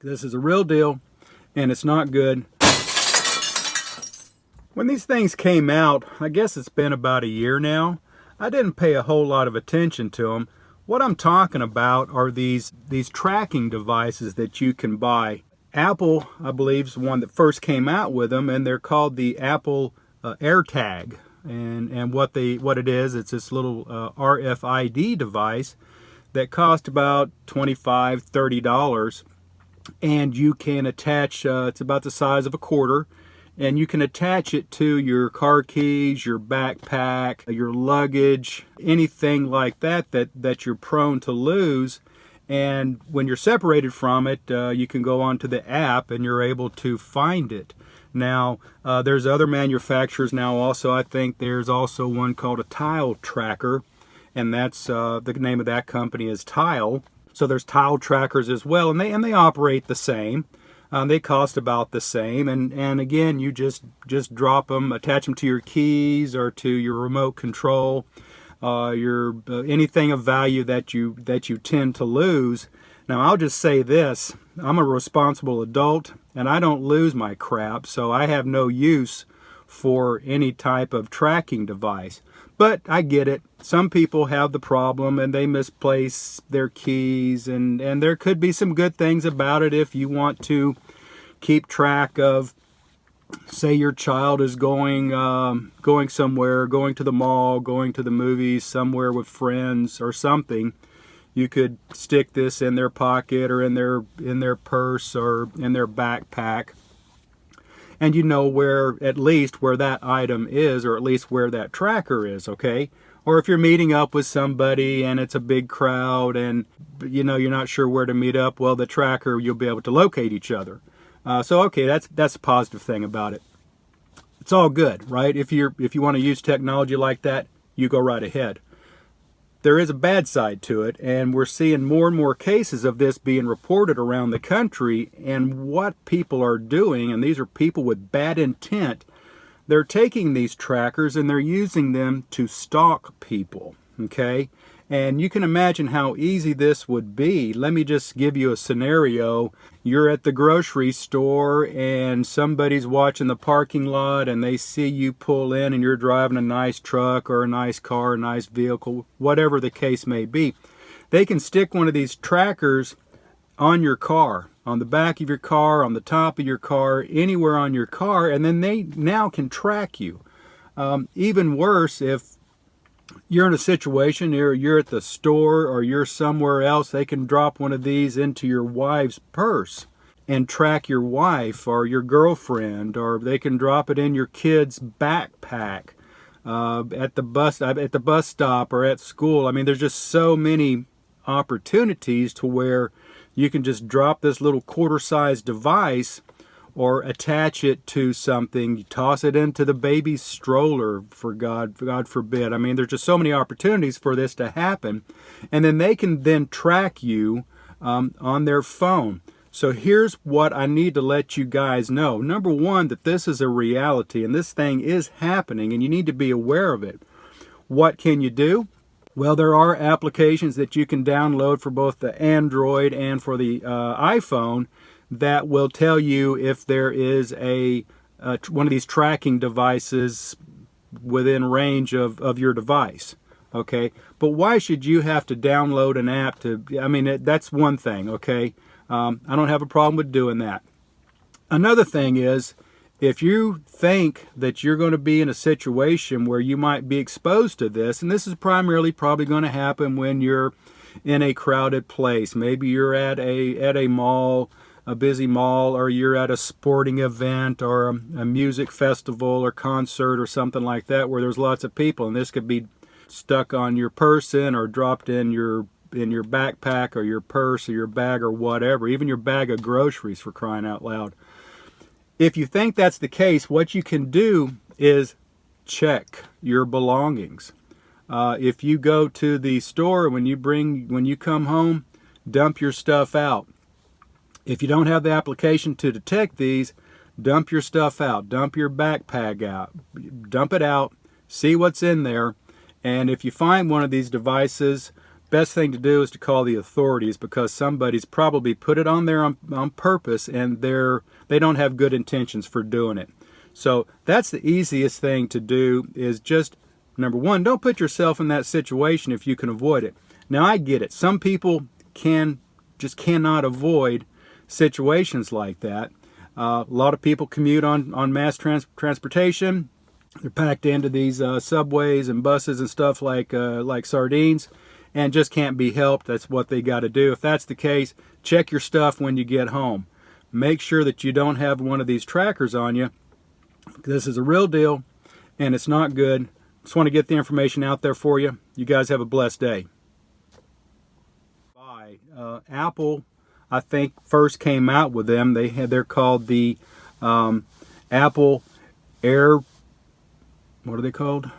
This is a real deal, and it's not good. When these things came out, I guess it's been about a year now, I didn't pay a whole lot of attention to them. What I'm talking about are these tracking devices that you can buy. Apple, I believe, is the one that first came out with them, and they're called the Apple AirTag. And what it is, it's this little RFID device that cost about $25, $30, and you can attach, it's about the size of a quarter, and you can attach it to your car keys, your backpack, your luggage, anything like that you're prone to lose. And when you're separated from it, you can go onto the app and you're able to find it. Now, there's other manufacturers now also. I think there's also one called a Tile Tracker, and that's the name of that company is Tile. So there's Tile Trackers as well, and they operate the same. They cost about the same, and again, you just drop them, attach them to your keys or to your remote control, your anything of value that you tend to lose. Now, I'll just say this: I'm a responsible adult, and I don't lose my crap, so I have no use for any type of tracking device. But I get it. Some people have the problem and they misplace their keys, and there could be some good things about it if you want to keep track of, say, your child is going somewhere, going to the mall, going to the movies, somewhere with friends or something. You could stick this in their pocket or in their purse or in their backpack, and you know at least where that item is, or at least where that tracker is, okay? Or if you're meeting up with somebody and it's a big crowd and you're not sure where to meet up, well, the tracker, you'll be able to locate each other. So okay, that's a positive thing about it. It's all good, right? If you want to use technology like that, you go right ahead. There is a bad side to it, and we're seeing more and more cases of this being reported around the country. And what people are doing, and these are people with bad intent, they're taking these trackers and they're using them to stalk people, okay? And you can imagine how easy this would be. Let me just give you a scenario. You're at the grocery store and somebody's watching the parking lot and they see you pull in and you're driving a nice truck or a nice car, a nice vehicle, whatever the case may be. They can stick one of these trackers on your car, on the back of your car, on the top of your car, anywhere on your car, and then they now can track you. Even worse, if you're in a situation, you're at the store or you're somewhere else, they can drop one of these into your wife's purse and track your wife or your girlfriend, or they can drop it in your kid's backpack at the bus stop or at school. I mean, there's just so many opportunities to where you can just drop this little quarter-sized device or attach it to something. You toss it into the baby's stroller, for God forbid. I mean, there's just so many opportunities for this to happen. And then they can then track you on their phone. So here's what I need to let you guys know. Number one, that this is a reality and this thing is happening and you need to be aware of it. What can you do? Well, there are applications that you can download for both the Android and for the iPhone that will tell you if there is one of these tracking devices within range of your device, okay? But why should you have to download an app that's one thing, okay? I don't have a problem with doing that. Another thing is, if you think that you're going to be in a situation where you might be exposed to this, and this is primarily probably going to happen when you're in a crowded place. Maybe you're at a mall, a busy mall, or you're at a sporting event or a music festival or concert or something like that where there's lots of people, and this could be stuck on your person or dropped in your backpack or your purse or your bag or whatever, even your bag of groceries, for crying out loud. If you think that's the case, what you can do is check your belongings. If you go to the store, when you come home, dump your stuff out. If you don't have the application to detect these, dump your stuff out. Dump your backpack out. Dump it out. See what's in there. And if you find one of these devices best thing to do is to call the authorities, because somebody's probably put it on there on purpose, and they don't have good intentions for doing it. So that's the easiest thing to do, is just, number one, don't put yourself in that situation if you can avoid it. Now, I get it. Some people cannot avoid situations like that. A lot of people commute on mass transportation. They're packed into these subways and buses and stuff like sardines, and just can't be helped. That's what they got to do. If that's the case, check your stuff when you get home. Make sure that you don't have one of these trackers on you. This is a real deal, and it's not good. Just want to get the information out there for you. You guys have a blessed day. Bye. Apple, I think, first came out with them. They're called the Apple Air. What are they called?